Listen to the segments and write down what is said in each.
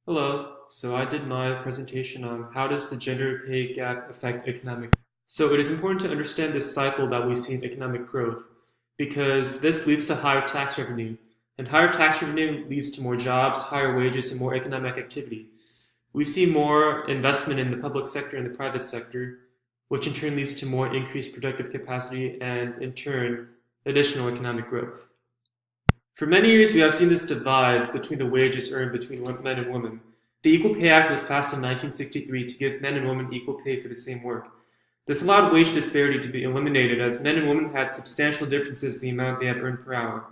Hello. So I did my presentation on how does the gender pay gap affect economic. So it is important to understand this cycle that we see in economic growth because this leads to higher tax revenue, and higher tax revenue leads to more jobs, higher wages, and more economic activity. We see more investment in the public sector and the private sector, which in turn leads to more increased productive capacity and in turn additional economic growth. For many years, we have seen this divide between the wages earned between men and women. The Equal Pay Act was passed in 1963 to give men and women equal pay for the same work. This allowed wage disparity to be eliminated as men and women had substantial differences in the amount they had earned per hour.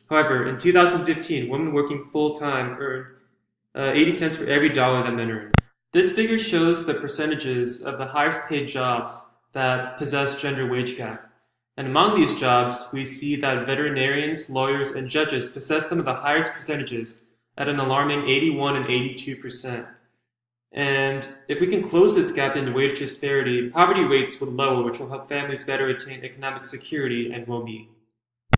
However, in 2015, women working full-time earned 80 cents for every dollar that men earned. This figure shows the percentages of the highest paid jobs that possess gender wage gap. And among these jobs, we see that veterinarians, lawyers, and judges possess some of the highest percentages at an alarming 81 and 82%. And if we can close this gap in wage disparity, poverty rates would lower, which will help families better attain economic security and well-being.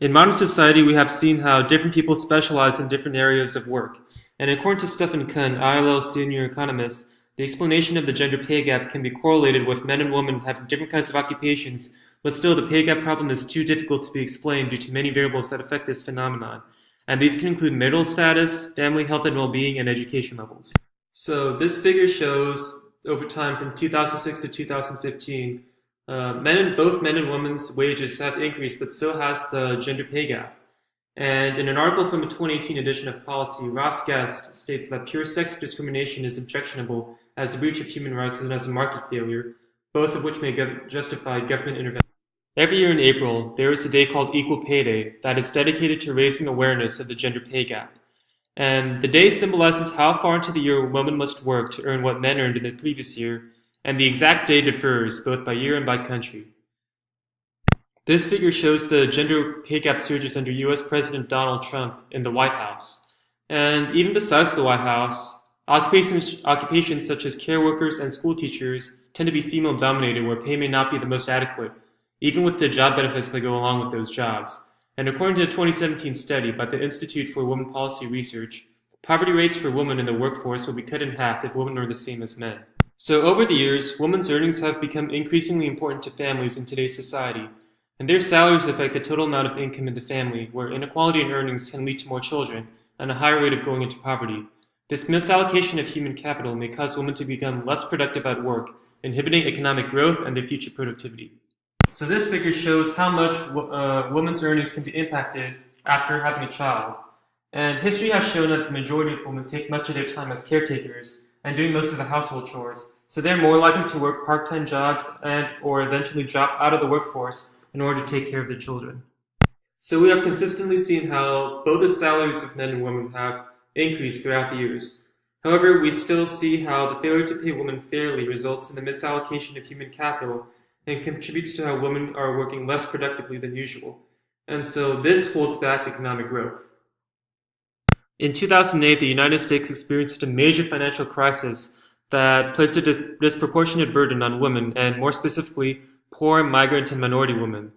In modern society, we have seen how different people specialize in different areas of work. And according to Stephen Kuhn, ILO senior economist, the explanation of the gender pay gap can be correlated with men and women having different kinds of occupations, but still the pay gap problem is too difficult to be explained due to many variables that affect this phenomenon. And these can include marital status, family health and well-being, and education levels. So this figure shows over time from 2006 to 2015, both men and women's wages have increased, but so has the gender pay gap. And in an article from a 2018 edition of Policy, Ross Guest states that pure sex discrimination is objectionable as a breach of human rights and as a market failure, both of which may justify government intervention. Every year in April, there is a day called Equal Pay Day that is dedicated to raising awareness of the gender pay gap. And the day symbolizes how far into the year women must work to earn what men earned in the previous year, and the exact day differs both by year and by country. This figure shows the gender pay gap surges under US President Donald Trump in the White House. And even besides the White House, occupations such as care workers and school teachers tend to be female dominated where pay may not be the most adequate, even with the job benefits that go along with those jobs. And according to a 2017 study by the Institute for Women Policy Research, poverty rates for women in the workforce will be cut in half if women are the same as men. So over the years, women's earnings have become increasingly important to families in today's society, and their salaries affect the total amount of income in the family, where inequality in earnings can lead to more children and a higher rate of going into poverty. This misallocation of human capital may cause women to become less productive at work, inhibiting economic growth and their future productivity. So this figure shows how much women's earnings can be impacted after having a child. And history has shown that the majority of women take much of their time as caretakers and doing most of the household chores, so they're more likely to work part-time jobs and or eventually drop out of the workforce in order to take care of their children. So we have consistently seen how both the salaries of men and women have increased throughout the years. However, we still see how the failure to pay women fairly results in the misallocation of human capital and contributes to how women are working less productively than usual. And so this holds back economic growth. In 2008, the United States experienced a major financial crisis that placed a disproportionate burden on women, and more specifically, poor, migrant, and minority women.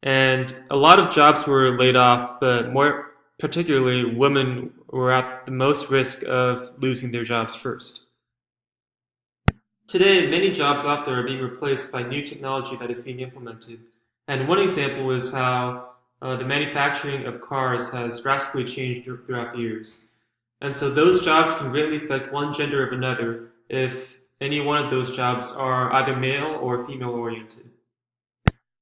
And a lot of jobs were laid off, but more particularly, women were at the most risk of losing their jobs first. Today, many jobs out there are being replaced by new technology that is being implemented. And one example is how the manufacturing of cars has drastically changed throughout the years. And so those jobs can greatly affect one gender of another if any one of those jobs are either male or female oriented.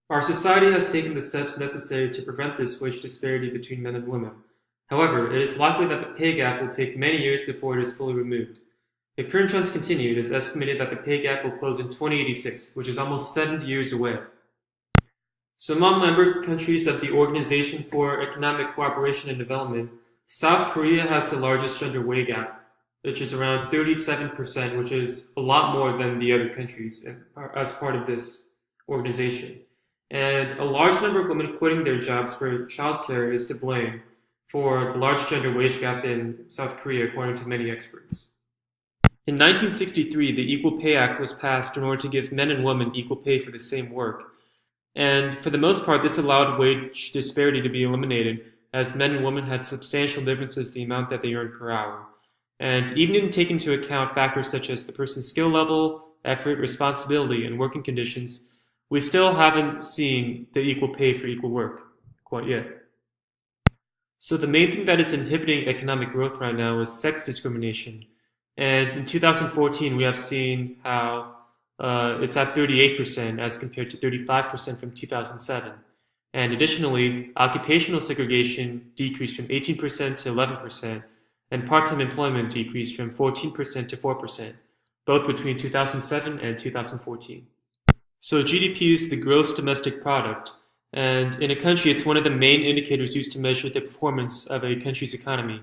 Our society has taken the steps necessary to prevent this wage disparity between men and women. However, it is likely that the pay gap will take many years before it is fully removed. If current trends continue, it is estimated that the pay gap will close in 2086, which is almost 70 years away. So among member countries of the Organization for Economic Cooperation and Development, South Korea has the largest gender wage gap, which is around 37%, which is a lot more than the other countries as part of this organization. And a large number of women quitting their jobs for childcare is to blame for the large gender wage gap in South Korea, according to many experts. In 1963, the Equal Pay Act was passed in order to give men and women equal pay for the same work. And for the most part, this allowed wage disparity to be eliminated, as men and women had substantial differences in the amount that they earned per hour. And even in taking into account factors such as the person's skill level, effort, responsibility, and working conditions, we still haven't seen the equal pay for equal work quite yet. So the main thing that is inhibiting economic growth right now is sex discrimination. And in 2014, we have seen how it's at 38% as compared to 35% from 2007. And additionally, occupational segregation decreased from 18% to 11%, and part-time employment decreased from 14% to 4%, both between 2007 and 2014. So GDP is the gross domestic product, and in a country, it's one of the main indicators used to measure the performance of a country's economy.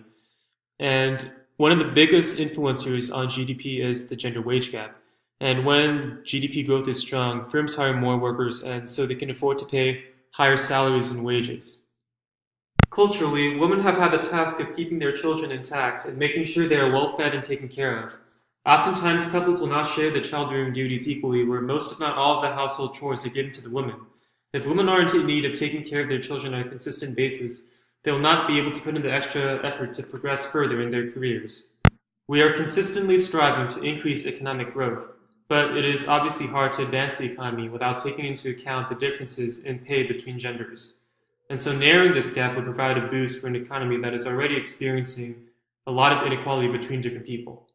And one of the biggest influencers on GDP is the gender wage gap. And when GDP growth is strong, firms hire more workers, and so they can afford to pay higher salaries and wages. Culturally, women have had the task of keeping their children intact and making sure they are well fed and taken care of. Oftentimes, couples will not share the child-rearing duties equally, where most, if not all, of the household chores are given to the women. If women aren't in need of taking care of their children on a consistent basis, they will not be able to put in the extra effort to progress further in their careers. We are consistently striving to increase economic growth, but it is obviously hard to advance the economy without taking into account the differences in pay between genders. And so narrowing this gap would provide a boost for an economy that is already experiencing a lot of inequality between different people.